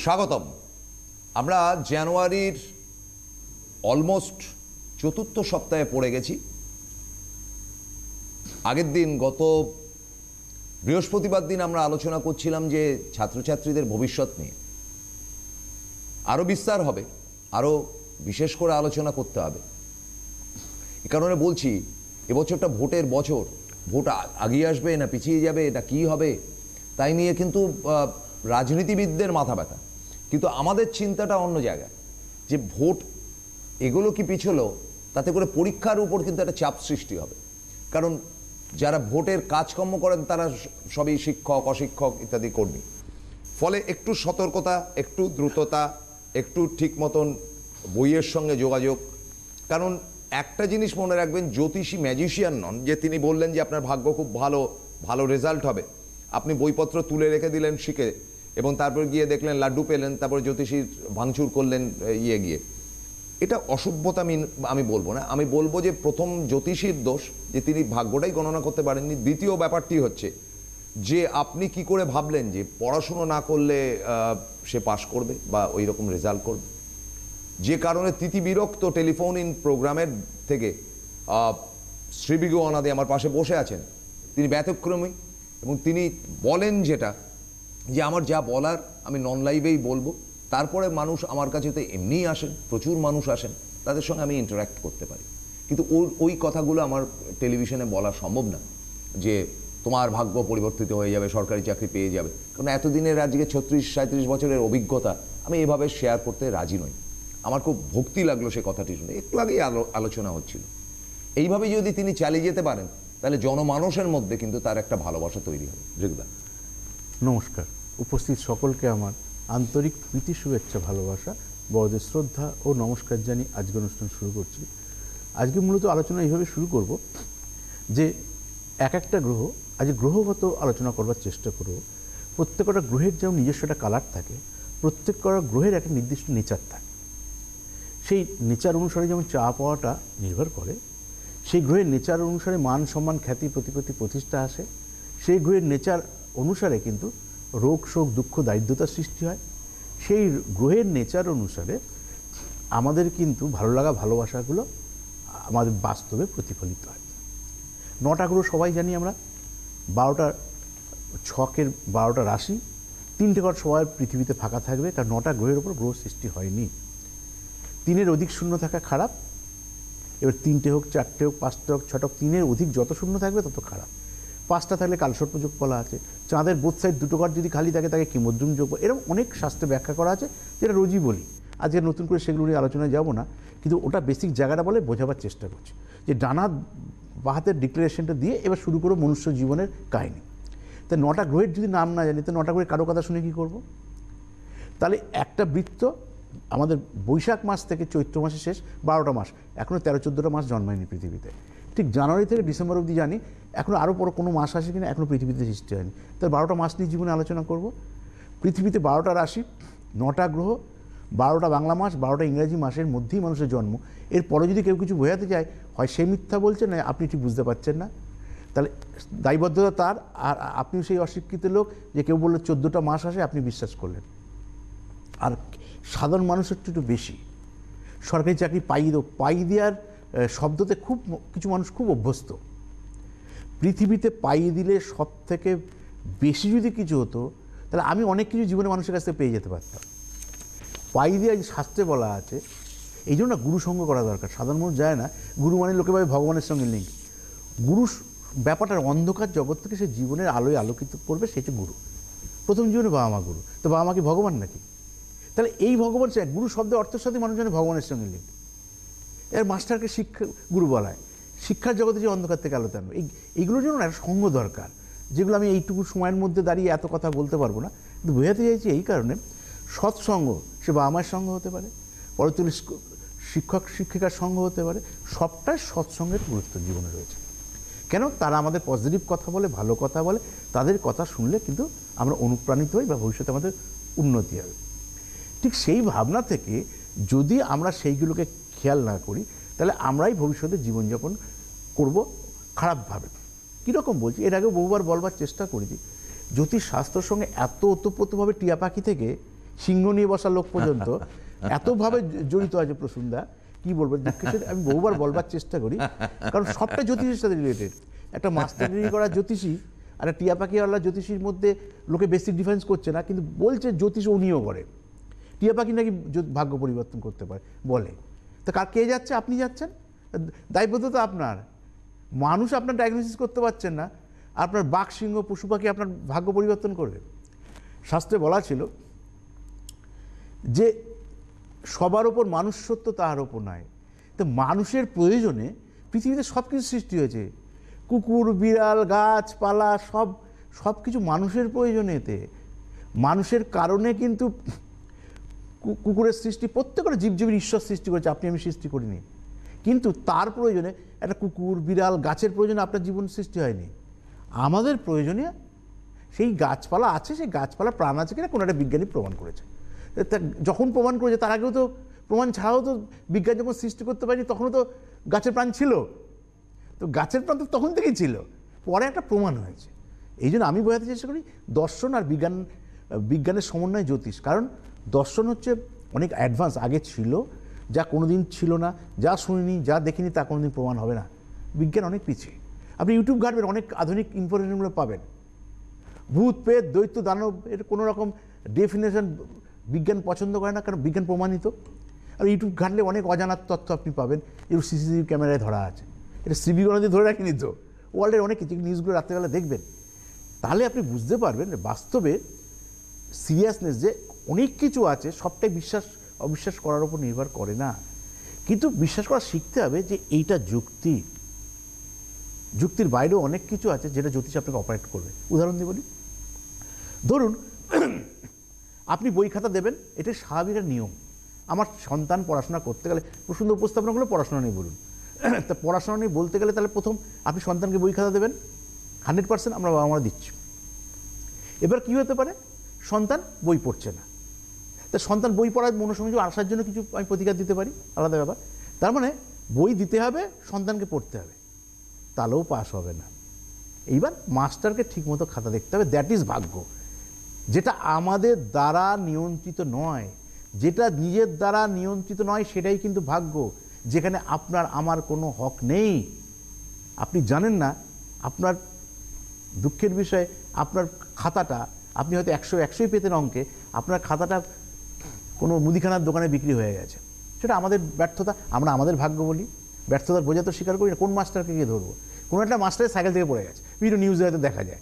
স্বাগতম। আমরা জানুয়ারির অলমোস্ট চতুর্থ সপ্তাহে পড়ে গেছি। আগের দিন গত বৃহস্পতিবার দিন আমরা আলোচনা করছিলাম যে ছাত্রছাত্রীদের ভবিষ্যৎ নিয়ে আরও বিস্তার হবে, আরও বিশেষ করে আলোচনা করতে হবে। এ কারণে বলছি এবছরটা ভোটের বছর, ভোট আগিয়ে আসবে না পিছিয়ে যাবে না কি হবে তাই নিয়ে কিন্তু রাজনীতিবিদদের মাথা ব্যথা, কিন্তু আমাদের চিন্তাটা অন্য জায়গায় যে ভোট এগুলো কি পিছলো তাতে করে পরীক্ষার উপর কিন্তু একটা চাপ সৃষ্টি হবে। কারণ যারা ভোটের কাজকর্ম করেন তারা সবই শিক্ষক, অশিক্ষক ইত্যাদি কর্মী। ফলে একটু সতর্কতা, একটু দ্রুততা, একটু ঠিক মতন বইয়ের সঙ্গে যোগাযোগ। কারণ একটা জিনিস মনে রাখবেন, জ্যোতিষী ম্যাজিশিয়ান নন যে তিনি বললেন যে আপনার ভাগ্য খুব ভালো, ভালো রেজাল্ট হবে, আপনি বইপত্র তুলে রেখে দিলেন শিখে এবং তারপর গিয়ে দেখলেন লাড্ডু পেলেন, তারপর জ্যোতিষীর ভাঙচুর করলেন গিয়ে। এটা অসভ্যতা আমি বলবো না, আমি বলবো যে প্রথম জ্যোতিষীর দোষ যে তিনি ভাগ্যটাই গণনা করতে পারেননি। দ্বিতীয় ব্যাপারটি হচ্ছে যে আপনি কি করে ভাবলেন যে পড়াশুনো না করলে সে পাশ করবে বা ওই রকম রেজাল্ট করবে, যে কারণে তিতিবিরক্ত টেলিফোন ইন প্রোগ্রামের থেকে শ্রীবিগু অনাদে আমার পাশে বসে আছেন, তিনি ব্যতিক্রমী এবং তিনি বলেন যেটা যে আমার যা বলার আমি নন লাইভেই বলবো। তারপরে মানুষ আমার কাছে তো এমনিই আসেন, প্রচুর মানুষ আসেন, তাদের সঙ্গে আমি ইন্টারাক্ট করতে পারি, কিন্তু ওই কথাগুলো আমার টেলিভিশনে বলা সম্ভব না যে তোমার ভাগ্য পরিবর্তিত হয়ে যাবে, সরকারি চাকরি পেয়ে যাবে। কারণ এতদিনের আজকে 36-37 বছরের অভিজ্ঞতা আমি এভাবে শেয়ার করতে রাজি নই। আমার খুব ভক্তি লাগলো সে কথাটি শুনে, একটু আগেই আলোচনা হচ্ছিল। এইভাবে যদি তিনি চালিয়ে যেতে পারেন তাহলে জনমানসের মধ্যে কিন্তু তার একটা ভালোবাসা তৈরি হবে। যোগদা নমস্কার, উপস্থিত সকলকে আমার আন্তরিক প্রীতি, শুভেচ্ছা, ভালোবাসা, বড়দের শ্রদ্ধা ও নমস্কার জানিয়ে আজকের অনুষ্ঠান শুরু করছি। আজকে মূলত আলোচনা এইভাবে শুরু করব যে এক একটা গ্রহ, আজকে গ্রহগত আলোচনা করবার চেষ্টা করব। প্রত্যেকটা গ্রহের যেমন নিজস্ব একটা কালার থাকে, প্রত্যেকটা গ্রহের একটা নির্দিষ্ট নেচার থাকে। সেই নেচার অনুসারে যেমন চা পাওয়াটা নির্ভর করে, সেই গ্রহের নেচার অনুসারে মান সম্মান, খ্যাতি, প্রতিপত্তি, প্রতিষ্ঠা আসে। সেই গ্রহের নেচার অনুসারে কিন্তু রোগ, শোক, দুঃখ, দারিদ্রতার সৃষ্টি হয়। সেই গ্রহের নেচার অনুসারে আমাদের কিন্তু ভালো লাগা, ভালোবাসাগুলো আমাদের বাস্তবে প্রতিফলিত হয়। 9টা গ্রহ সবাই জানি আমরা, 12টা ছকের 12টা রাশি, 3টে ঘর সবার পৃথিবীতে ফাঁকা থাকবে, কারণ 9টা গ্রহের ওপর গ্রহ সৃষ্টি হয়নি। 3-এর অধিক শূন্য থাকা খারাপ। এবার 3টে হোক, 4টে হোক, 5টে হোক, 6টা হোক, 3-এর অধিক যত শূন্য থাকবে তত খারাপ। 5টা থাকলে কালসর্পযোগ বলা আছে। চাঁদের বোথ সাইড 2টো ঘর যদি খালি থাকে তাকে কিমদ্রুম যোগ, এরকম অনেক শাস্ত্রে ব্যাখ্যা করা আছে, যেটা রোজই বলি। আজকে নতুন করে সেগুলো নিয়ে আলোচনায় যাব না, কিন্তু ওটা বেসিক জায়গাটা বলে বোঝাবার চেষ্টা করছি যে ডানা বাহাতের ডিক্লারেশনটা দিয়ে এবার শুরু করো মনুষ্য জীবনের কাহিনী। তাই 9টা গ্রহের যদি নাম না জানি তো 9টা গ্রহের কারো কথা শুনে কী করব? তাহলে একটা বৃত্ত আমাদের বৈশাখ মাস থেকে চৈত্র মাসে শেষ, 12টা মাস, এখনও 13-14টা মাস জন্মায়নি পৃথিবীতে। ঠিক জানুয়ারি থেকে ডিসেম্বর অবধি জানি, এখনও আরও বড় কোনো মাস আসে কিনা এখনও পৃথিবীতে সৃষ্টি হয়নি। তাহলে 12টা মাস নিয়ে জীবনে আলোচনা করব। পৃথিবীতে 12টা রাশি, 9টা গ্রহ, 12টা বাংলা মাস, 12টা ইংরাজি মাসের মধ্যেই মানুষের জন্ম। এরপরে যদি কেউ কিছু বোঝাতে চায়, হয় সে মিথ্যা বলছে, না আপনি ঠিক বুঝতে পারছেন না, তাহলে দায়বদ্ধতা তার। আর আপনিও সেই অশিক্ষিত লোক যে কেউ বললে 14টা মাস আসে, আপনি বিশ্বাস করলেন। আর সাধারণ মানুষের একটু বেশি সরকারি চাকরি পাই দেওয়ার শব্দতে খুব কিছু মানুষ খুব অভ্যস্ত। পৃথিবীতে পাইয়ে দিলে সব থেকে বেশি যদি কিছু হতো তাহলে আমি অনেক কিছু জীবনে মানুষের কাছ থেকে পেয়ে যেতে পারতাম। পাই দেওয়া শাস্ত্রে বলা আছে, এই জন্য গুরু সঙ্গ করা দরকার। সাধারণ মানুষ যায় না, গুরু মানে লোকে ভাবে ভগবানের সঙ্গে লিঙ্ক। গুরু ব্যাপারটার অন্ধকার জগৎ থেকে সে জীবনের আলোয় আলোকিত করবে, সে হচ্ছে গুরু। প্রথম জীবনে বাবা মা গুরু, তো বাবা মা কি ভগবান নাকি? তাহলে এই ভগবান, গুরু শব্দের অর্থের সাথে মানুষ জানে ভগবানের সঙ্গে লিঙ্ক। এর মাস্টারকে শিক্ষা গুরু বলায়, শিক্ষার জগতে যে অন্ধকার থেকে আলোতে আনবে, এইগুলোর জন্য একটা সঙ্গ দরকার, যেগুলো আমি এইটুকু সময়ের মধ্যে দাঁড়িয়ে এত কথা বলতে পারবো না। কিন্তু বোঝাতে চাইছি এই কারণে, সৎসঙ্গ সে বাবা মায়ের সঙ্গ হতে পারে, পরবর্তী শিক্ষক শিক্ষিকার সঙ্গ হতে পারে, সবটাই সৎসঙ্গের গুরুত্ব জীবনে রয়েছে। কেন? তারা আমাদের পজিটিভ কথা বলে, ভালো কথা বলে, তাদের কথা শুনলে কিন্তু আমরা অনুপ্রাণিত হই বা ভবিষ্যতে আমাদের উন্নতি হবে। ঠিক সেই ভাবনা থেকে যদি আমরা সেইগুলোকে খেয়াল না করি তাহলে আমরাই ভবিষ্যতে জীবনযাপন করব খারাপভাবে। কীরকম বলছি, এর আগে বহুবার বলবার চেষ্টা করেছি, জ্যোতিষশাস্ত্রের সঙ্গে এত ওতপ্রোতভাবে টিয়া পাখি থেকে সিংহ নিয়ে বসা লোক পর্যন্ত এতভাবে জড়িত আছে প্রসূনদা, কি বলবো, দুঃখের আমি বহুবার বলবার চেষ্টা করি, কারণ সবটা জ্যোতিষের সাথে রিলেটেড। একটা মাস্টার ডিগ্রি করা জ্যোতিষী আর একটা টিয়া পাখিওয়ালা জ্যোতিষীর মধ্যে লোকে বেসিক ডিফারেন্স করছে না, কিন্তু বলছে জ্যোতিষ উনিও করে। টিয়া পাখি নাকি ভাগ্য পরিবর্তন করতে পারে বলে, তা কে যাচ্ছে? আপনি যাচ্ছেন, দায়বদ্ধ তো আপনার। মানুষ আপনার ডায়াগনোসিস করতে পারছেন না, আপনার বাঘ সিংহ পশু পাখি আপনার ভাগ্য পরিবর্তন করবে। শাস্ত্রে বলা ছিল যে সবার ওপর মানুষ সত্য, তাহার ওপর নয়। তো মানুষের প্রয়োজনে পৃথিবীতে সব কিছু সৃষ্টি হয়েছে, কুকুর বিড়াল গাছপালা সব কিছু মানুষের প্রয়োজনেতে। মানুষের কারণে কিন্তু কুকুরের সৃষ্টি, প্রত্যেকটা জীবজীবীর ঈশ্বর সৃষ্টি করেছে, আপনি আমি সৃষ্টি করিনি। কিন্তু তার প্রয়োজনে একটা কুকুর বিড়াল গাছের প্রয়োজনে আপনার জীবন সৃষ্টি হয়নি। আমাদের প্রয়োজনে সেই গাছপালা আছে, সেই গাছপালা প্রাণ আছে কিনা কোনো একটা বিজ্ঞানী প্রমাণ করেছে। যখন প্রমাণ করেছে তার আগেও তো, প্রমাণ ছাড়াও তো বিজ্ঞান যখন সৃষ্টি করতে পারেনি তখনও তো গাছের প্রাণ ছিল। তো গাছের প্রাণ তো তখন থেকেই ছিল, পরে একটা প্রমাণ হয়েছে। এই জন্য আমি বোঝাতে চেষ্টা করি দর্শন আর বিজ্ঞানের সমন্বয় জ্যোতিষ। কারণ দর্শন হচ্ছে অনেক অ্যাডভান্স, আগে ছিল, যা কোনোদিন ছিল না, যা শুনিনি যা দেখিনি তা কোনোদিন প্রমাণ হবে না। বিজ্ঞান অনেক পিছিয়ে। আপনি ইউটিউব ঘাটবেন, অনেক আধুনিক ইনফরমেশনগুলো পাবেন। ভূত প্রেত দৈত্য দানব এর কোনো রকম ডেফিনেশন বিজ্ঞান পছন্দ করে না, কারণ বিজ্ঞান প্রমাণিত। আর ইউটিউব ঘাটলে অনেক অজানার তথ্য আপনি পাবেন, এগুলো সিসিটিভি ক্যামেরায় ধরা আছে। এটা সিবি গণতি ধরে রাখিনি তো, ওয়ার্ল্ডের অনেক কিছু নিউজগুলো রাত্রেবেলা দেখবেন, তাহলে আপনি বুঝতে পারবেন বাস্তবে সিরিয়াসনেস যে অনেক কিছু আছে, সবটাই বিশ্বাস অবিশ্বাস করার উপর নির্ভর করে না। কিন্তু বিশ্বাস করা শিখতে হবে যে এইটা যুক্তির বাইরেও অনেক কিছু আছে যেটা জ্যোতিষ আপনাকে অপারেট করবে। উদাহরণ দিয়ে বলি, ধরুন আপনি বই খাতা দেবেন, এটা স্বাভাবিক একটা নিয়ম। আমার সন্তান পড়াশোনা করতে গেলে, প্রসঙ্গ উপস্থাপনাগুলো পড়াশোনা নিয়ে বলুন, তা পড়াশোনা নিয়ে বলতে গেলে তাহলে প্রথম আপনি সন্তানকে বই খাতা দেবেন, 100% আমরা বাবা মারা দিচ্ছি। এবার কি হতে পারে, সন্তান বই পড়ছে না, তা সন্তান বই পড়ার মনোসংযোগ আসার জন্য কিছু আমি প্রতিকার দিতে পারি, আলাদা ব্যাপার। তার মানে বই দিতে হবে, সন্তানকে পড়তে হবে, তাহলেও পাস হবে না। এইবার মাস্টারকে ঠিকমতো খাতা দেখতে হবে, দ্যাট ইজ ভাগ্য। যেটা আমাদের দ্বারা নিয়ন্ত্রিত নয়, যেটা নিজের দ্বারা নিয়ন্ত্রিত নয় সেটাই কিন্তু ভাগ্য, যেখানে আপনার আমার কোনো হক নেই। আপনি জানেন না, আপনার দুঃখের বিষয় আপনার খাতাটা, আপনি হয়তো 100-100ই পেতেন অঙ্কে, আপনার খাতাটা কোনো মুদিখানার দোকানে বিক্রি হয়ে গেছে। সেটা আমাদের ব্যর্থতা, আমরা আমাদের ভাগ্য বলি, ব্যর্থতার বোঝা তো স্বীকার করি না। কোন মাস্টারকে গিয়ে ধরবো? কোনো একটা মাস্টারের সাইকেল থেকে পড়ে গেছে, বিভিন্ন নিউজে হয়তো দেখা যায়।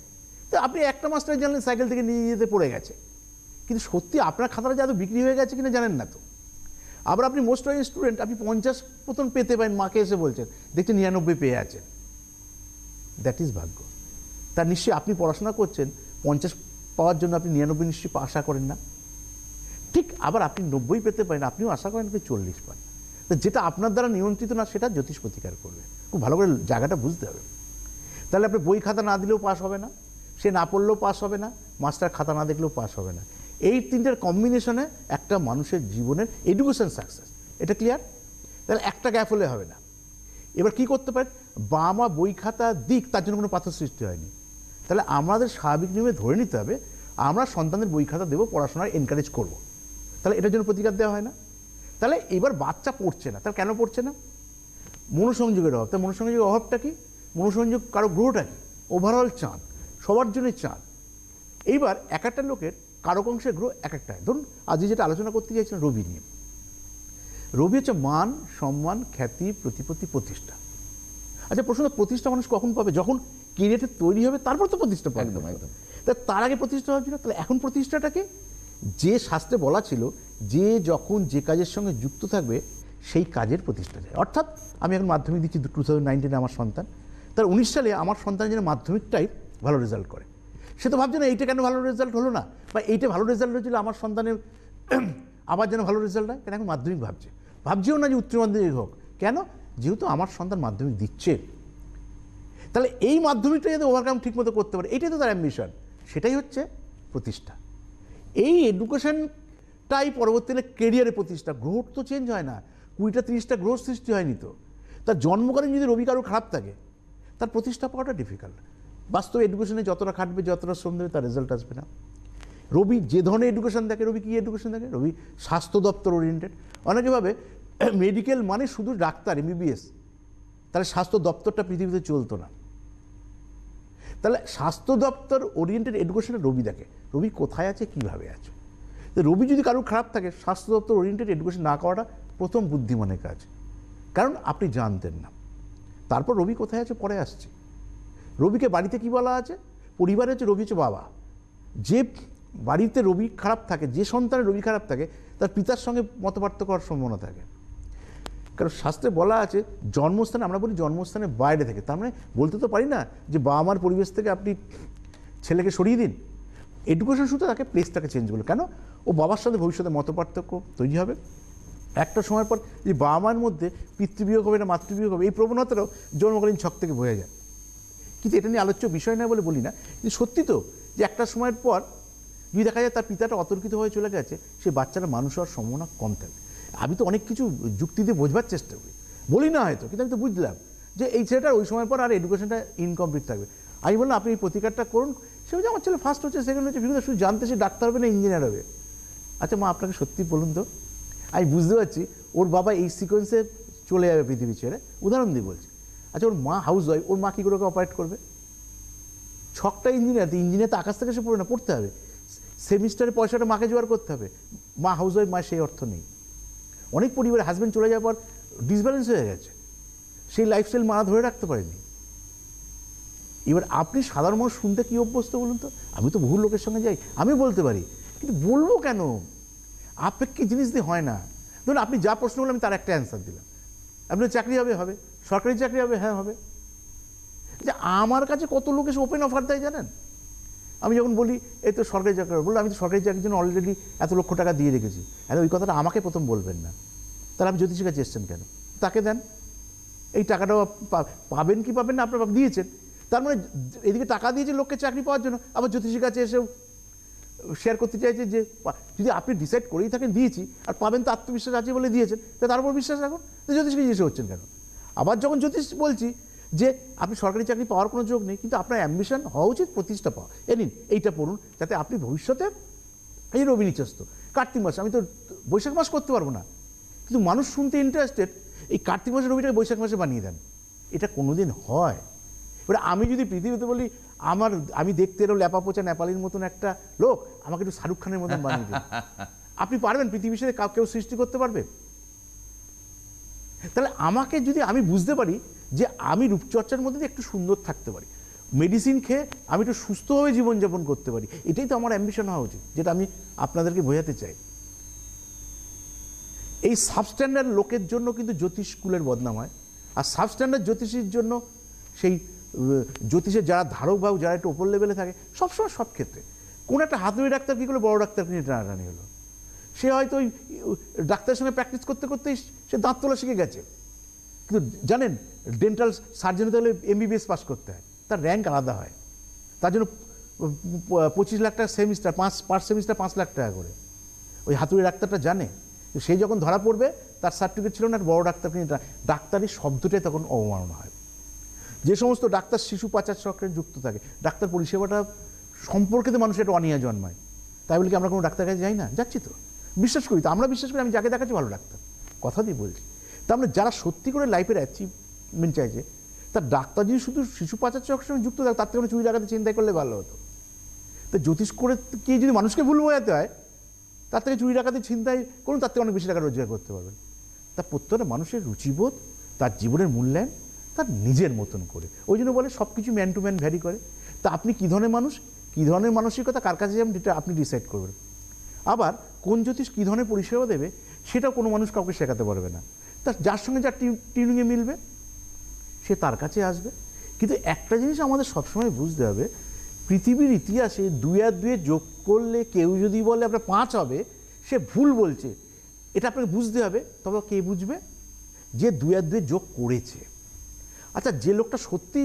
তো আপনি একটা মাস্টার জানলেন সাইকেল থেকে নিয়ে যেতে পড়ে গেছে, কিন্তু সত্যি আপনার খাতাটা যাতে বিক্রি হয়ে গেছে কিনা জানেন না তো। আবার আপনি মোস্ট অফ স্টুডেন্ট, আপনি 50 প্রথম পেতে পারেন, মাকে এসে বলছেন, দেখছেন 99 পেয়ে আছেন, দ্যাট ইজ ভাগ্য। তার নিশ্চয়ই আপনি পড়াশোনা করছেন, 50 পাওয়ার জন্য আপনি 99 নিশ্চয়ই আশা করেন না। ঠিক আবার আপনি 90 পেতে পারেন, আপনিও আশা করেন আপনি 40 পান। তো যেটা আপনার দ্বারা নিয়ন্ত্রিত না সেটা জ্যোতিষ প্রতিকার করবে। খুব ভালো করে জায়গাটা বুঝতে হবে। তাহলে আপনি বই খাতা না দিলেও পাস হবে না, সে না পড়লেও পাস হবে না, মাস্টার খাতা না দেখলেও পাস হবে না। এই তিনটার কম্বিনেশনে একটা মানুষের জীবনের এডুকেশন সাকসেস, এটা ক্লিয়ার? তাহলে একটা গ্যাপ হলে হবে না। এবার কি করতে পারেন, বাবা বই খাতা দিক, তার জন্য কোনো পাথর সৃষ্টি হয়নি। তাহলে আমাদের স্বাভাবিক নিয়মে ধরে নিতে হবে আমরা সন্তানদের বই খাতা দেবো, পড়াশোনায় এনকারেজ করব। তাহলে এটার জন্য প্রতিকার দেওয়া হয় না। তাহলে এবার বাচ্চা পড়ছে না, তাহলে কেন পড়ছে না? মনোসংযোগের অভাব। তাই মনোসংযোগের অভাবটা কি? মনোসংযোগ কারো গ্রহটা কি? ওভারঅল চাঁদ, সবার জন্যই চাঁদ। এইবার এক একটা লোকের কারক অংশের গ্রহ এক একটা। ধরুন আজকে যেটা আলোচনা করতে চাইছিলাম রবি নিয়ে, রবি হচ্ছে মান সম্মান খ্যাতি প্রতিপত্তি প্রতিষ্ঠা। আচ্ছা প্রশ্ন, প্রতিষ্ঠা মানুষ কখন পাবে? যখন কেরিয়ারটা তৈরি হবে তারপর তো প্রতিষ্ঠা পাবে। একদম একদম। তার আগে প্রতিষ্ঠা হচ্ছিল। তাহলে এখন প্রতিষ্ঠাটাকে, যে শাস্ত্রে বলা ছিল যে যখন যে কাজের সঙ্গে যুক্ত থাকবে সেই কাজের প্রতিষ্ঠা যায়। অর্থাৎ আমি এখন মাধ্যমিক দিচ্ছি 2019-এ আমার সন্তান, তার 19 সালে আমার সন্তান যেন মাধ্যমিকটাই ভালো রেজাল্ট করে, সে তো ভাবছে না এইটা কেন ভালো রেজাল্ট হলো না, বা এইটা ভালো রেজাল্ট হয়েছিল আমার সন্তানের আবার যেন ভালো রেজাল্ট হয়, কেন এখন মাধ্যমিক ভাবছেও না যে উচ্চ মাধ্যমিক হোক। কেন? যেহেতু আমার সন্তান মাধ্যমিক দিচ্ছে, তাহলে এই মাধ্যমিকটা যাতে ওভারকাম ঠিকমতো করতে পারে, এটাই তো তার অ্যাম্বিশন, সেটাই হচ্ছে প্রতিষ্ঠা। এই এডুকেশনটাই পরবর্তীকালে কেরিয়ারে প্রতিষ্ঠা। গ্রহ তো চেঞ্জ হয় না, 20-30টা গ্রহ সৃষ্টি হয়নি তো। তার জন্মকালীন যদি রবি কারো খারাপ থাকে, তার প্রতিষ্ঠা পাওয়াটা ডিফিকাল্ট। বাস্তব এডুকেশনে যতটা খাটবে, যতটা শ্রম দেবে, তার রেজাল্ট আসবে না। রবি যে ধরনের এডুকেশন দেখে, রবি কী এডুকেশন দেখে? রবি স্বাস্থ্য দপ্তর ওরিয়েন্টেড। অনেকে ভাবে মেডিকেল মানে শুধু ডাক্তার, এমবিবিএস, তাহলে স্বাস্থ্য দপ্তরটা পৃথিবীতে চলতো না। তাহলে স্বাস্থ্য দপ্তর ওরিয়েন্টেড এডুকেশনে রবি দেখে রবি কোথায় আছে, কীভাবে আছে। তো রবি যদি কারোর খারাপ থাকে, স্বাস্থ্য দপ্তর ওরিয়েন্টেড এডুকেশন না করাটা প্রথম বুদ্ধিমানের কাজ, কারণ আপনি জানতেন না। তারপর রবি কোথায় আছে পরে আসছে। রবিকে বাড়িতে কি বলা আছে? পরিবারে হচ্ছে রবি হচ্ছে বাবা। যে বাড়িতে রবি খারাপ থাকে, যে সন্তানের রবি খারাপ থাকে, তার পিতার সঙ্গে মতপার্থক্য হওয়ার সম্ভাবনা থাকে। কারণ শাস্ত্রে বলা আছে জন্মস্থানে, আমরা বলি জন্মস্থানের বাইরে থেকে, তার মানে বলতে তো পারি না যে বাবা মার পরিবেশ থেকে আপনি ছেলেকে সরিয়ে দিন। এডুকেশন শুধু তাকে প্লেসটাকে চেঞ্জ করলো। কেন? ও বাবার সাথে ভবিষ্যতে মতপার্থক্য তৈরি হবে। একটা সময়ের পর যে বাবা মার মধ্যে পিতৃবিয়োগ হবে না মাতৃবিয়োগ হবে, এই প্রবণতাটাও জন্মকালীন ছক থেকে বোঝা যায়। কিন্তু এটা নিয়ে আলোচ্য বিষয় না বলে বলি না, কিন্তু সত্যি তো যে একটা সময়ের পর যদি দেখা যায় তার পিতাটা অতর্কিত হয়ে চলে গেছে, সে বাচ্চাটা মানুষ হওয়ার সম্ভাবনা কম থাকবে। আমি তো অনেক কিছু যুক্তি দিয়ে বোঝবার চেষ্টা করি, বলি না হয়তো, কিন্তু আমি তো বুঝলাম যে এই ছেলেটার ওই সময়ের পর আর এডুকেশনটা ইনকমপ্লিট থাকবে। আমি বললাম আপনি এই প্রতিকারটা করুন। সে বলছে আমার ছেলে ফার্স্ট হচ্ছে, সেকেন্ড হচ্ছে, ফিরে শুধু জানতে সে ডাক্তার হবে না ইঞ্জিনিয়ার হবে। আচ্ছা মা, আপনাকে সত্যি বলুন তো, আমি বুঝতে পারছি ওর বাবা এই সিকোয়েন্সে চলে যাবে পৃথিবী ছেড়ে, উদাহরণ দিয়ে বলছি। আচ্ছা ওর মা হাউস ওয়াইফ, ওর মা কী করে ওকে অপারেট করবে? ছকটা ইঞ্জিনিয়ার, তো ইঞ্জিনিয়ার তো আকাশ থেকে সে পড়ে না, পড়তে হবে, সেমিস্টারে পয়সাটা মাকে জোগাড় করতে হবে। মা হাউস ওয়াইফ, মা সেই অর্থ নেই। অনেক পরিবারে হাজব্যান্ড চলে যাওয়ার পর ডিসব্যালেন্স হয়ে গেছে, সেই লাইফস্টাইল মা ধরে রাখতে পারেনি। এবার আপনি সাধারণ মানুষ শুনতে কী অভ্যস্ত বলুন তো? আমি তো বহু লোকের সঙ্গে যাই, আমি বলতে পারি, কিন্তু বলবো কেন? আপেক্ষিক জিনিস দিয়ে হয় না। ধরুন আপনি যা প্রশ্ন করলেন আমি তার একটা অ্যান্সার দিলাম। আপনার চাকরি হবে, হবে, সরকারি চাকরি হবে, হ্যাঁ হবে। যে আমার কাছে কত লোক এসে ওপেন অফার দেয় জানেন? আমি যখন বলি এই তো সরকারি চাকরি, বললো আমি তো সরকারি চাকরির জন্য অলরেডি এত লক্ষ টাকা দিয়ে রেখেছি। আরে ওই কথাটা আমাকে প্রথম বলবেন না, তাহলে আপনি জ্যোতিষীর কাছে এসছেন কেন? তাকে দেন, এই টাকাটাও পাবেন কি পাবেন না আপনার দিয়েছেন। তার মানে এদিকে টাকা দিয়েছে লোককে চাকরি পাওয়ার জন্য, আবার জ্যোতিষীর কাছে এসেও শেয়ার করতে চাইছে যে যদি আপনি ডিসাইড করেই থাকেন দিয়েছি আর পাবেন তো আত্মবিশ্বাস আছে বলে দিয়েছেন, তো তার উপর বিশ্বাস রাখুন। তো জ্যোতিষকে জিজ্ঞেস হচ্ছেন কেন? আবার যখন জ্যোতিষ বলছি যে আপনি সরকারি চাকরি পাওয়ার কোনো যোগ নেই, কিন্তু আপনার অ্যাম্বিশন হওয়া উচিত প্রতিষ্ঠা পাওয়া, নিন এইটা পড়ুন, যাতে আপনি ভবিষ্যতে এই রবি নিচস্ত কার্তিক মাস, আমি তো বৈশাখ মাস করতে পারবো না, কিন্তু মানুষ শুনতে ইন্টারেস্টেড, এই কার্তিক মাসের রবিটাকে বৈশাখ মাসে বানিয়ে দেন। এটা কোনোদিন হয়? এবার আমি যদি পৃথিবীতে বলি আমি দেখতে এরও ল্যাপা পোচা নেপালির মতন একটা লোক, আমাকে একটু শাহরুখ খানের মতন বানিয়ে দিন, আপনি পারবেন? পৃথিবীর সাথে কেউ সৃষ্টি করতে পারবে? তাহলে আমাকে যদি আমি বুঝতে পারি যে আমি রূপচর্চার মধ্যে দিয়ে একটু সুন্দর থাকতে পারি, মেডিসিন খেয়ে আমি একটু সুস্থভাবে জীবনযাপন করতে পারি, এটাই তো আমার অ্যাম্বিশন হওয়া উচিত, যেটা আমি আপনাদেরকে বোঝাতে চাই। এই সাবস্ট্যান্ডার্ড লোকের জন্য কিন্তু জ্যোতিষ স্কুলের বদনাম হয়, আর সাবস্ট্যান্ডার্ড জ্যোতিষীর জন্য সেই জ্যোতিষের যারা ধারক বাহক, যারা একটু ওপর লেভেলে থাকে, সবসময় সব ক্ষেত্রে কোন একটা হাতুড়ি ডাক্তার কী করলো, বড় ডাক্তারকে নিয়ে টানাটানি হলো। সে হয়তো ওই ডাক্তারের সঙ্গে প্র্যাকটিস করতে করতেই সে দাঁত তোলা শিখে গেছে, কিন্তু জানেন ডেন্টাল সার্জন হতে হলে এমবিবিএস পাস করতে হয়, তার র্যাঙ্ক আলাদা হয়, তার জন্য 25 লাখ টাকা সেমিস্টার, পার সেমিস্টার 5 লাখ টাকা করে। ওই হাতুড়ি ডাক্তারটা জানে, সেই যখন ধরা পড়বে তার সার্টিফিকেট ছিল না, বড় ডাক্তারকে নিয়ে ডাক্তারি শব্দটাই তখন অবমাননা হয়। যে সমস্ত ডাক্তার শিশু পাচার চক্রে যুক্ত থাকে, ডাক্তার পরিষেবাটা সম্পর্কে তো মানুষের একটা অনীহা জন্মায়। তাই বলে কি আমরা কোনো ডাক্তার কাছে যাই না? যাচ্ছি তো, বিশ্বাস করি তো, আমরা বিশ্বাস করি আমি যাকে দেখাচ্ছি ভালো ডাক্তার, কথা দিয়ে বলছি। তার মানে যারা সত্যি করে লাইফের অ্যাচিভমেন্ট চাইছে, তার ডাক্তার যদি শুধু শিশু পাচার চক্রের সঙ্গে যুক্ত থাকে, তার থেকে চুরি ডাকাতে চিন্তা করলে ভালো হতো। তো জ্যোতিষ করে কি যদি মানুষকে ভুল বোঝাতে হয়, তার থেকে চুরি ডাকাতে চিন্তায় করুন, তার থেকে অনেক বেশি টাকা রোজগার করতে পারবেন। তার প্রত্যেকটা মানুষের রুচিবোধ, তার জীবনের মূল্যায়ন তার নিজের মতন করে, ওই জন্য বলে সব কিছু ম্যান টু ম্যান ভ্যারি করে। তা আপনি কী ধরনের মানুষ, কী ধরনের মানসিকতা, কার কাছে যাবেন, এটা আপনি ডিসাইড করবেন। আবার কোন জ্যোতিষ কী ধরনের পরিষেবা দেবে, সেটা কোনো মানুষ কাউকে শেখাতে পারবে না। তার যার সঙ্গে যার টিউনিংয়ে মিলবে সে তার কাছে আসবে। কিন্তু একটা জিনিস আমাদের সবসময় বুঝতে হবে, পৃথিবীর ইতিহাসে 2 আর 2 যোগ করলে কেউ যদি বলে আপনার 5 হবে, সে ভুল বলছে, এটা আপনাকে বুঝতে হবে। তবে কে বুঝবে? যে 2 আর 2 যোগ করেছে। আচ্ছা, যে লোকটা সত্যি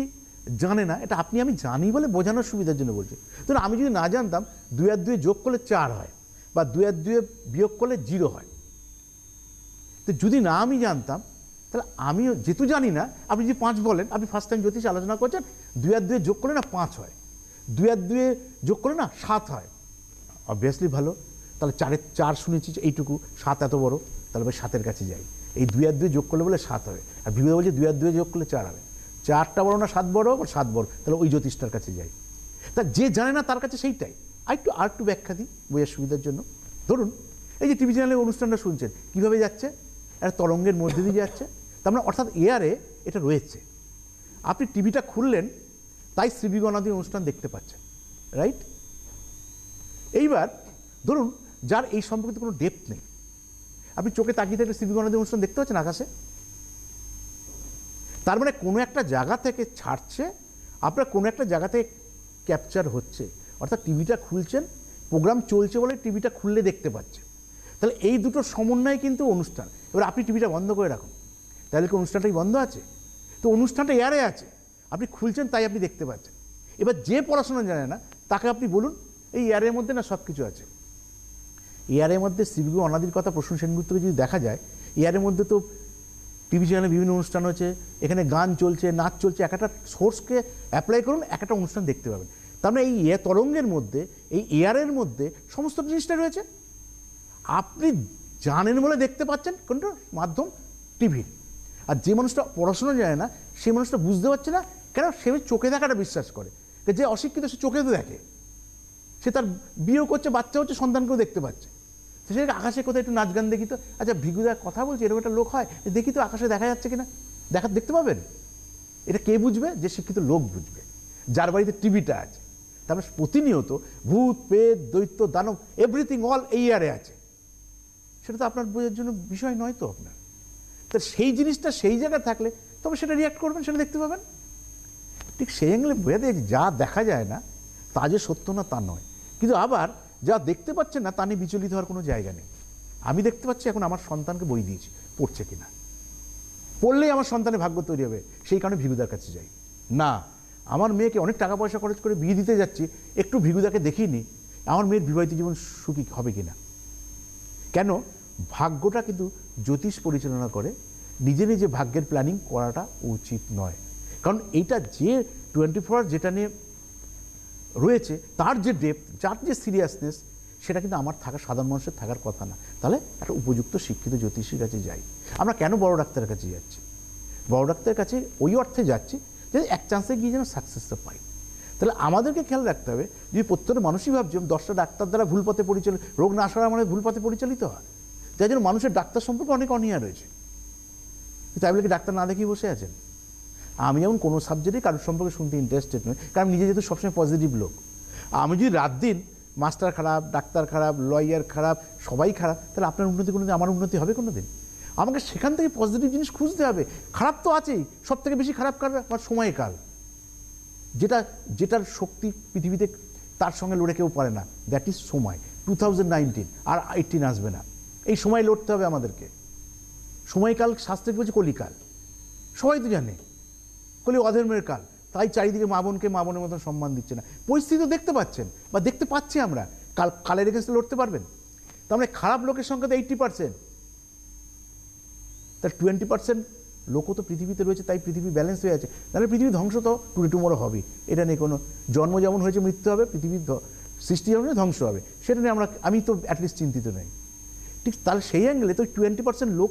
জানে না, এটা আপনি আমি জানি বলে বোঝানোর সুবিধার জন্য বলছি। ধরুন আমি যদি না জানতাম 2 আর 2 যোগ করলে 4 হয়, বা 2 আর 2 বিয়োগ করলে 0 হয়, তো যদি না আমি জানতাম, তাহলে আমিও যেহেতু জানি না, আপনি যদি 5 বলেন, আপনি ফার্স্ট টাইম জ্যোতিষ আলোচনা করছেন, 2 আর 2 যোগ করলে না 5 হয়, 2 আর 2 যোগ করলে না 7 হয়, অবভিয়াসলি ভালো। তাহলে 4-এর 4 শুনেছি এইটুকু, 7 এত বড়, তাহলে 7-এর কাছে যাই। এই 2 আর 2 যোগ করলে বলে 7 হবে, আর ভিগুদা বলছে 2 আর 2 যোগ করলে 4 হবে। 4টা বড় না 7 বড়, 7 বড়, তাহলে ওই জ্যোতিষটার কাছে যাই। তা যে জানে না তার কাছে সেইটাই। আর একটু ব্যাখ্যা দিই বোঝার সুবিধার জন্য। ধরুন এই যে টিভি চ্যানেলে অনুষ্ঠানটা শুনছেন, কীভাবে যাচ্ছে? একটা তরঙ্গের মধ্যে দিয়ে যাচ্ছে, তার মানে অর্থাৎ এয়ারে এটা রয়েছে। আপনি টিভিটা খুললেন, তাই শ্রী গণাদি অনুষ্ঠান দেখতে পাচ্ছেন, রাইট? এইবার ধরুন যার এই সম্পর্কিত কোনো ডেপথ নেই, আপনি চোখে তাকিয়ে থাকলে শ্রী গণাদি অনুষ্ঠান দেখতে পাচ্ছেন আকাশে। তার মানে কোনো একটা জায়গা থেকে ছাড়ছে, আপনার কোনো একটা জায়গা থেকে ক্যাপচার হচ্ছে, অর্থাৎ টিভিটা খুলছেন, প্রোগ্রাম চলছে বলে টিভিটা খুললে দেখতে পাচ্ছেন। তাহলে এই দুটো সমন্বয় কিন্তু অনুষ্ঠান। এবার আপনি টিভিটা বন্ধ করে রাখুন, তাহলে কি অনুষ্ঠানটাই বন্ধ আছে? তো অনুষ্ঠানটা এয়ারে আছে, আপনি খুলছেন তাই আপনি দেখতে পাচ্ছেন। এবার যে পড়াশোনা জানে না তাকে আপনি বলুন এই এয়ারের মধ্যে না সব কিছু আছে। এয়ারের মধ্যে শ্রীবিজ্ঞ অনাদির কথা প্রশ্ন সেনগুপ্তকে যদি দেখা যায়, এয়ারের মধ্যে তো টিভি চ্যানেলে বিভিন্ন অনুষ্ঠান হচ্ছে, এখানে গান চলছে, নাচ চলছে, এক একটা সোর্সকে অ্যাপ্লাই করুন, এক একটা অনুষ্ঠান দেখতে পাবেন। তার মানে এই তরঙ্গের মধ্যে, এই এয়ারের মধ্যে সমস্ত জিনিসটা রয়েছে। আপনি জানেন বলে দেখতে পাচ্ছেন কোনটা মাধ্যম? টিভির। আর যে মানুষটা পড়াশোনা জানে না সেই মানুষটা বুঝতে পারছে না, কেন? সে চোখে দেখাটা বিশ্বাস করে। যে অশিক্ষিত সে চোখে তো দেখে, সে তার বিয়েও করছে, বাচ্চা হচ্ছে, সন্তানকেও দেখতে পাচ্ছে। তো সে আকাশে কোথায় একটু নাচ গান দেখি তো, আচ্ছা ভিগুদা কথা বলছে, এরকম একটা লোক হয়, দেখি তো আকাশে দেখা যাচ্ছে কিনা, দেখতে পাবেন। এটা কে বুঝবে? যে শিক্ষিত লোক বুঝবে, যার বাড়িতে টিভিটা আছে। তারপরে প্রতিনিয়ত ভূত, প্রেত, দৈত্য, দানব, এভরিথিং অল এই এয়ারে আছে। সেটা তো আপনার বোঝার জন্য বিষয় নয় তো আপনার। তো সেই জিনিসটা সেই জায়গায় থাকলে তবে সেটা রিয়াক্ট করবেন, সেটা দেখতে পাবেন। ঠিক সেই অ্যাঙ্গেলে বোঝা যায় যা দেখা যায় না তা যে সত্য না তা নয়, কিন্তু আবার যা দেখতে পাচ্ছেন না তা নিয়ে বিচলিত হওয়ার কোনো জায়গা নেই। আমি দেখতে পাচ্ছি এখন আমার সন্তানকে বই দিয়েছি, পড়ছে কিনা, পড়লেই আমার সন্তানের ভাগ্য তৈরি হবে, সেই কারণে ভিগুদার কাছে যাই না। আমার মেয়েকে অনেক টাকা পয়সা খরচ করে বিয়ে দিতে যাচ্ছি, একটু ভিগুদাকে দেখিনি আমার মেয়ের বিবাহিত জীবন সুখী হবে কিনা। কেন? ভাগ্যটা কিন্তু জ্যোতিষ পরিচালনা করে, নিজে নিজে ভাগ্যের প্ল্যানিং করাটা উচিত নয়। কারণ এইটা যে 24 যেটা নিয়ে রয়েছে, তার যে ডেপথ, যার যে সিরিয়াসনেস, সেটা কিন্তু আমার থাকা, সাধারণ মানুষের থাকার কথা না। তাহলে একটা উপযুক্ত শিক্ষিত জ্যোতিষীর কাছে যাই। আমরা কেন বড় ডাক্তারের কাছে যাচ্ছি? বড় ডাক্তারের কাছে ওই অর্থে যাচ্ছি যে এক চান্সে গিয়ে যেন সাকসেসটা পাই। তাহলে আমাদেরকে খেয়াল রাখতে হবে, যদি প্রত্যেকটা মানুষই ভাবছি 10টা ডাক্তার দ্বারা ভুল পথে পরিচালিত, রোগ না আসার মানে ভুল পথে পরিচালিত হয়, যার জন্য মানুষের ডাক্তার সম্পর্কে অনেক অনীহা রয়েছে। তাই বলে কি ডাক্তার না দেখেই বসে আছেন? আমি যেমন কোনো সাবজেক্টে কারোর সম্পর্কে শুনতে ইন্টারেস্টেড নই, কারণ নিজে যেহেতু সবসময় পজিটিভ লোক। আমি যদি রাত দিন মাস্টার খারাপ, ডাক্তার খারাপ, লয়ার খারাপ, সবাই খারাপ, তাহলে আপনার উন্নতি কোনো দিন, আমার উন্নতি হবে কোনো দিন? আমাকে সেখান থেকে পজিটিভ জিনিস খুঁজতে হবে। খারাপ তো আছেই, সব থেকে বেশি খারাপ কাল আমার সময়কাল, যেটার শক্তি পৃথিবীতে তার সঙ্গে লড়ে কেউ পারে না, দ্যাট ইজ সময়। 2019 আর 18 আসবে না, এই সময় লড়তে হবে আমাদেরকে। সময়কাল শাস্ত্রে বলছে কলিকাল, সবাই তো জানে কলি অধর্মের কাল, তাই চারিদিকে মা বোনকে মা বোনের মতন সম্মান দিচ্ছে না। পরিস্থিতি তো দেখতে পাচ্ছেন বা দেখতে পাচ্ছি আমরা, কালের এগেন্সে লড়তে পারবেন? তার মানে খারাপ লোকের সংখ্যা তো 80%, তার 20% লোকও তো পৃথিবীতে রয়েছে, তাই পৃথিবী ব্যালেন্স হয়ে আছে। তাহলে পৃথিবী ধ্বংস তো টুমোরো হবে, এটা নিয়ে কোনো, জন্ম যেমন হয়েছে মৃত্যু হবে, পৃথিবীর সৃষ্টি যেমন ধ্বংস হবে, সেটা নিয়ে আমি তো অ্যাটলিস্ট চিন্তিত নই। ঠিক তাহলে সেই অ্যাঙ্গেলে তো 20% লোক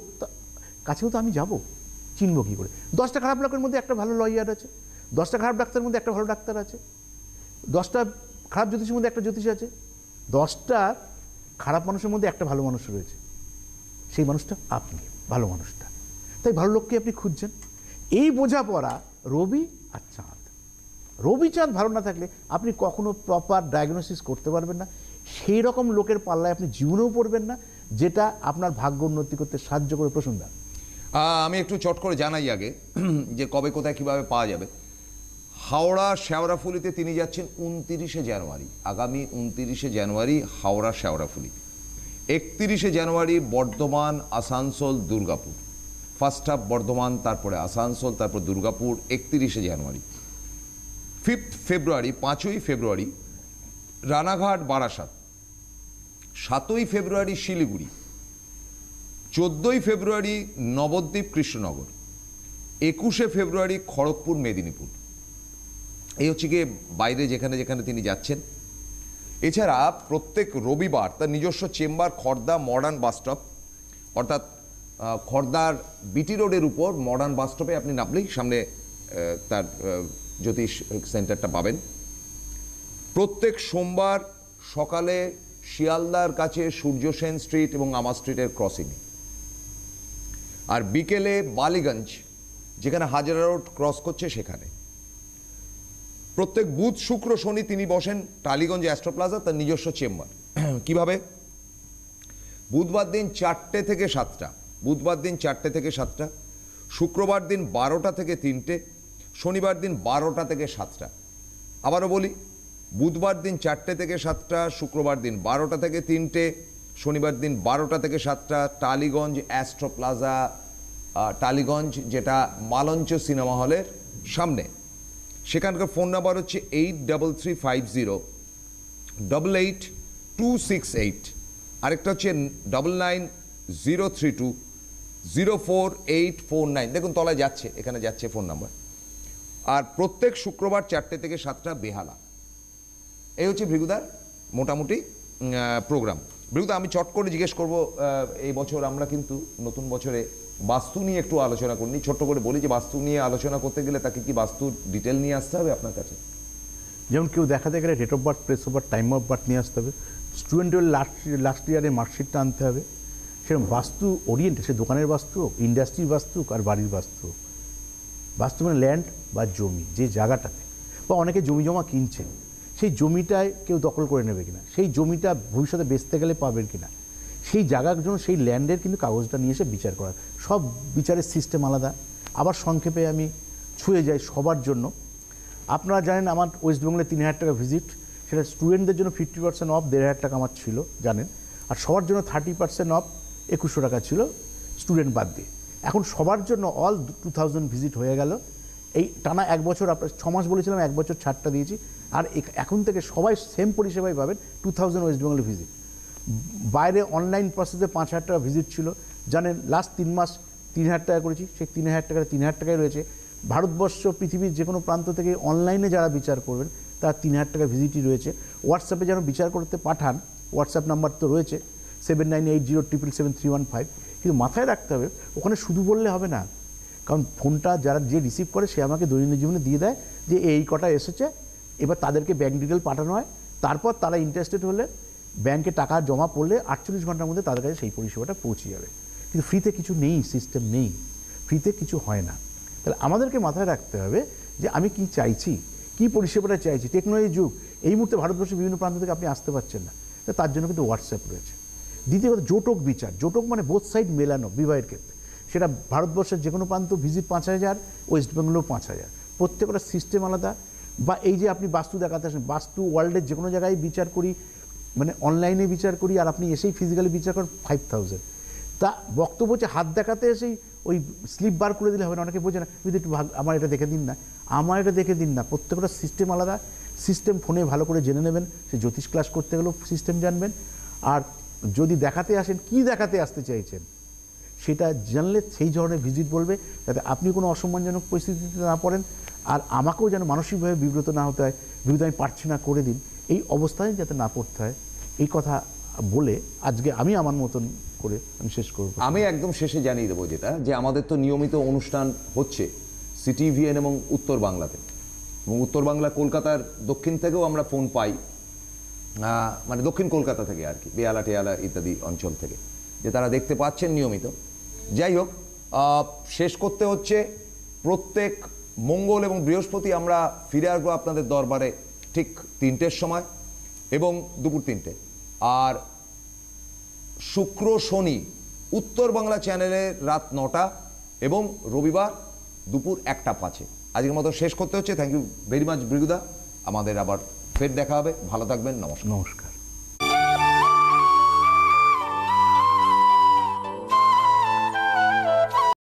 কাছেও তো আমি যাবো, চিনব কী করে? 10টা খারাপ লোকের মধ্যে একটা ভালো লয়ার আছে, 10টা খারাপ ডাক্তারের মধ্যে একটা ভালো ডাক্তার আছে, 10টা খারাপ জ্যোতিষের মধ্যে একটা জ্যোতিষ আছে, 10টা খারাপ মানুষের মধ্যে একটা ভালো মানুষ রয়েছে, সেই মানুষটা আপনি, ভালো মানুষটা। তাই ভালো লোককে আপনি খুঁজছেন। এই বোঝাপড়া রবি আর চাঁদ, রবি চাঁদ ভালো না থাকলে আপনি কখনো প্রপার ডায়াগনোসিস করতে পারবেন না। সেই রকম লোকের পাল্লায় আপনি জীবনেও পড়বেন না, যেটা আপনার ভাগ্য উন্নতি করতে সাহায্য করে। প্রসন্দা, আমি একটু চট করে জানাই আগে যে কবে কোথায় কিভাবে পাওয়া যাবে। হাওড়া শেওড়াফুলিতে তিনি যাচ্ছেন 29শে জানুয়ারি, আগামী 29শে জানুয়ারি হাওড়া শেওড়াফুলি। 31শে জানুয়ারি বর্ধমান, আসানসোল, দুর্গাপুর। ফার্স্ট হাফ বর্ধমান, তারপরে আসানসোল, তারপর দুর্গাপুর। 31শে জানুয়ারি। 5th ফেব্রুয়ারি, 5ই ফেব্রুয়ারি রানাঘাট, বারাসাত। 7ই ফেব্রুয়ারি শিলিগুড়ি। 14ই ফেব্রুয়ারি নবদ্বীপ, কৃষ্ণনগর। 21শে ফেব্রুয়ারি খড়গপুর, মেদিনীপুর। এই হচ্ছে গিয়ে বাইরে যেখানে যেখানে তিনি যাচ্ছেন। এছাড়া প্রত্যেক রবিবার তার নিজস্ব চেম্বার খড়দা মডার্ন বাসস্টপ, অর্থাৎ খড়দার বিটি রোডের উপর মডার্ন বাসস্টপে আপনি নামলেই সামনে তার জ্যোতিষ সেন্টারটা পাবেন। প্রত্যেক সোমবার সকালে শিয়ালদার কাছে সূর্য সেন স্ট্রিট এবং আমা স্ট্রিটের ক্রসিংয়ে, আর বিকেলে বালিগঞ্জ যেখানে হাজারা রোড ক্রস করছে সেখানে। প্রত্যেক বুধ শুক্র শনি তিনি বসেন টালিগঞ্জ অ্যাস্ট্রো প্লাজা, তার নিজস্ব চেম্বার। কিভাবে? বুধবার দিন 4টে থেকে 7টা, বুধবার দিন 4টে থেকে 7টা, শুক্রবার দিন 12টা থেকে 3টে, শনিবার দিন 12টা থেকে 7টা। আবারও বলি, বুধবার দিন 4টে থেকে 7টা, শুক্রবার দিন 12টা থেকে 3টে, শনিবার দিন 12টা থেকে 7টা, টালিগঞ্জ অ্যাস্ট্রো প্লাজা, টালিগঞ্জ যেটা মালঞ্চ সিনেমা হলের সামনে। সেখানকার ফোন নাম্বার হচ্ছে 8350888268, আরেকটা হচ্ছে 9903204849। দেখুন তলায় যাচ্ছে, এখানে যাচ্ছে ফোন নাম্বার। আর প্রত্যেক শুক্রবার 4টে থেকে 7টা বেহালা। এই হচ্ছে ভৃগুদার মোটামুটি প্রোগ্রাম। ভৃগুদা, আমি চট করে জিজ্ঞেস করবো, এই বছর আমরা কিন্তু নতুন বছরে বাস্তু নিয়ে একটু আলোচনা করিনি। ছোট্ট করে বলি যে বাস্তু নিয়ে আলোচনা করতে গেলে তাকে কি বাস্তুর ডিটেল নিয়ে আসতে হবে আপনার কাছে? যেমন কেউ দেখাতে গেলে date of birth, place of birth, time of birth নিয়ে আসতে হবে। স্টুডেন্টের লাস্ট ইয়ারের মার্কশিটটা আনতে হবে। সেরকম বাস্তু ওরিয়েন্ট, সে দোকানের বাস্তু হোক, ইন্ডাস্ট্রির বাস্তু হোক, আর বাড়ির বাস্তু হোক। বাস্তু মানে ল্যান্ড বা জমি, যে জায়গাটাতে, বা অনেকে জমি জমা কিনছে, সেই জমিটায় কেউ দখল করে নেবে কিনা, সেই জমিটা ভবিষ্যতে বেচতে গেলে পাবেন কিনা, সেই জায়গার জন্য সেই ল্যান্ডের কিন্তু কাগজটা নিয়ে এসে বিচার করা। সব বিচারের সিস্টেম আলাদা। আবার সংক্ষেপে আমি ছুঁয়ে যাই সবার জন্য। আপনারা জানেন আমার ওয়েস্ট বেঙ্গলে 3000 টাকা ভিজিট, সেটা স্টুডেন্টদের জন্য 50% অফ 1500 টাকা আমার ছিল জানেন, আর সবার জন্য 30% অফ 2100 টাকা ছিল স্টুডেন্ট বাদ দিয়ে। এখন সবার জন্য অল 2000 ভিজিট হয়ে গেল। এই টানা 1 বছর, আপনার 6 মাস বলেছিলাম, 1 বছর ছাড়টা দিয়েছি। আর এখন থেকে সবাই সেম পরিষেবাই পাবেন, 2000 ওয়েস্ট বেঙ্গল ভিজিট। বাইরে অনলাইন প্রসেসে 5000 টাকা ভিজিট ছিল জানেন, লাস্ট 3 মাস 3000 টাকা করেছি, সেই 3000 টাকা 3000 টাকায় রয়েছে। ভারতবর্ষ পৃথিবীর যে কোনো প্রান্ত থেকে অনলাইনে যারা বিচার করবেন তার 3000 টাকা ভিজিটই রয়েছে। হোয়াটসঅ্যাপে যেন বিচার করতে পাঠান, হোয়াটসঅ্যাপ নাম্বার তো রয়েছে 7980777315। কিন্তু মাথায় রাখতে হবে, ওখানে শুধু বললে হবে না, কারণ ফোনটা যারা যে রিসিভ করে সে আমাকে দৈনন্দিন জীবনে দিয়ে দেয় যে এই কটা এসেছে, এবার তাদেরকে ব্যাঙ্ক ডিটেল পাঠানো হয়। তারপর তারা ইন্টারেস্টেড হলে ব্যাংকে টাকা জমা পড়লে 48 ঘন্টার মধ্যে তাদের কাছে সেই পরিষেবাটা পৌঁছে যাবে। কিন্তু ফ্রিতে কিছু নেই, সিস্টেম নেই, ফ্রিতে কিছু হয় না। তাহলে আমাদেরকে মাথায় রাখতে হবে যে আমি কি চাইছি, কি পরিষেবাটা চাইছি। টেকনোলজি যুগ, এই মুহূর্তে ভারতবর্ষের বিভিন্ন প্রান্ত থেকে আপনি আসতে পারছেন না, তার জন্য কিন্তু হোয়াটসঅ্যাপ রয়েছে। দ্বিতীয় কথা, জোটক বিচার। জোটক মানে বোথ সাইড মেলানো বিবাহের ক্ষেত্রে। সেটা ভারতবর্ষের যে কোনো প্রান্ত ভিজিট 5000, ওয়েস্ট বেঙ্গলেও 5000, প্রত্যেকটা সিস্টেম আলাদা। বা এই যে আপনি বাস্তু দেখাতে আসেন, বাস্তু ওয়ার্ল্ডের যে কোনো জায়গায় বিচার করি, মানে অনলাইনে বিচার করি, আর আপনি এসেই ফিজিক্যালি বিচার করেন 5000। তা বক্তব্য হচ্ছে হাত দেখাতে এসেই ওই স্লিপ বার করে দিলে হবে না, অনেকে বোঝে না, যদি একটু আমার এটা দেখে দিন না, আমার এটা দেখে দিন না। প্রত্যেকটা সিস্টেম আলাদা। সিস্টেম ফোনে ভালো করে জেনে নেবেন, সে জ্যোতিষ ক্লাস করতে গেলেও সিস্টেম জানবেন। আর যদি দেখাতে আসেন, কি দেখাতে আসতে চাইছেন সেটা জানলে সেই ধরনের ভিজিট বলবে, যাতে আপনি কোনো অসম্মানজনক পরিস্থিতিতে না পড়েন, আর আমাকেও যেন মানসিকভাবে বিব্রত না হতে হয়, বিব্রত আমি পারছি না করে দিন, এই অবস্থায় যাতে না পড়তে হয়। এই কথা বলে আজকে আমি আমার মতন করে আমি শেষ করব। আমি একদম শেষে জানিয়ে দেবো যেটা, যে আমাদের তো নিয়মিত অনুষ্ঠান হচ্ছে সিটিভিএন এবং উত্তর বাংলাতে, এবং উত্তর বাংলা কলকাতার দক্ষিণ থেকেও আমরা ফোন পাই, মানে দক্ষিণ কলকাতা থেকে আর কি, বেহালা টেহালা ইত্যাদি অঞ্চল থেকে, যে তারা দেখতে পাচ্ছেন নিয়মিত। যাই হোক, শেষ করতে হচ্ছে, প্রত্যেক মঙ্গল এবং বৃহস্পতি আমরা ফিরে আসবো আপনাদের দরবারে ঠিক 3টের সময় এবং দুপুর 3টে। আর শুক্র শনি উত্তর বাংলা চ্যানেলে রাত 9টা এবং রবিবার দুপুর 1টা 5-এ। আজকের মতো শেষ করতে হচ্ছে। থ্যাংক ইউ ভেরি মাচ ভৃগুদা, আমাদের আবার ফের দেখা হবে। ভালো থাকবেন, নমস্কার। নমস্কার।